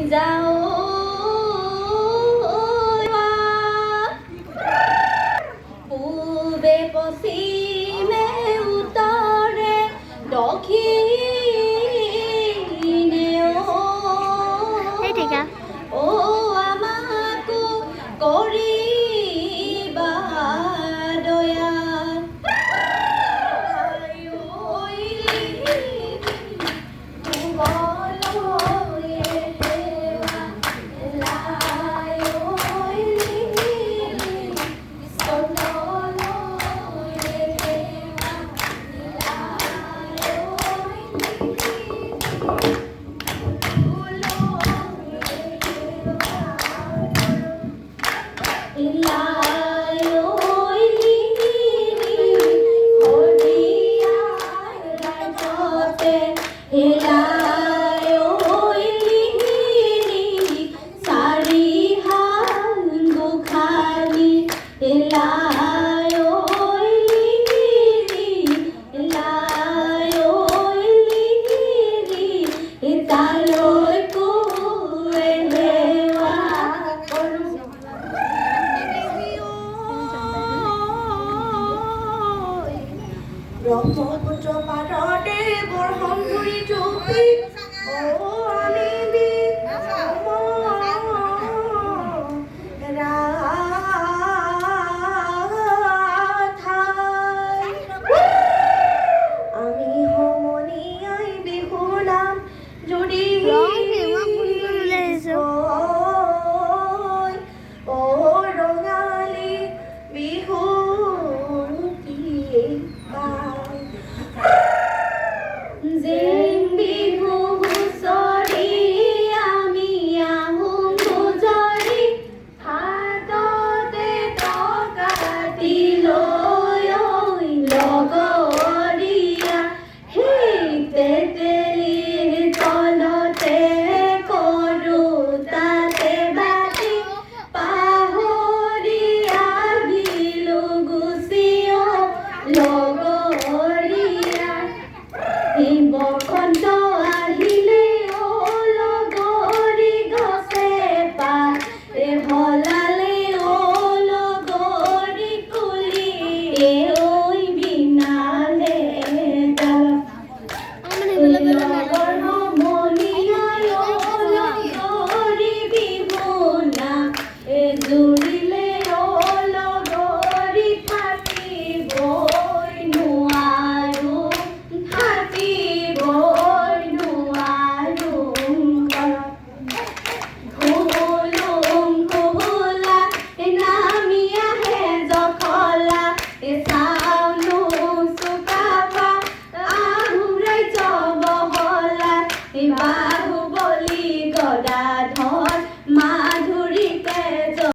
যাও পূবে পশ্চিমে উত্তৰে দক্ষিণে ও আমাকো কৰিবা দয়া ব্ৰহ্মপুত্ৰ পাৰতে বৰহম ঘূৰি চুপি আমি সমনীয়াই বিহুৰ নাম যদি ৰঙালী বিহু যেন বিহু হুঁচৰি আমি আহোঁ গুজৰি হাততে টকাটি লৈ লগৰীয়া সেই তেতেলীৰ তলতে কৰোঁ তাতে বাতি পাহৰি আহিলোঁ গুচিও লগৰীয়া বসন্ত আহিলে ও লগৰী গছে পাতে হলালে ও লগৰী কুলি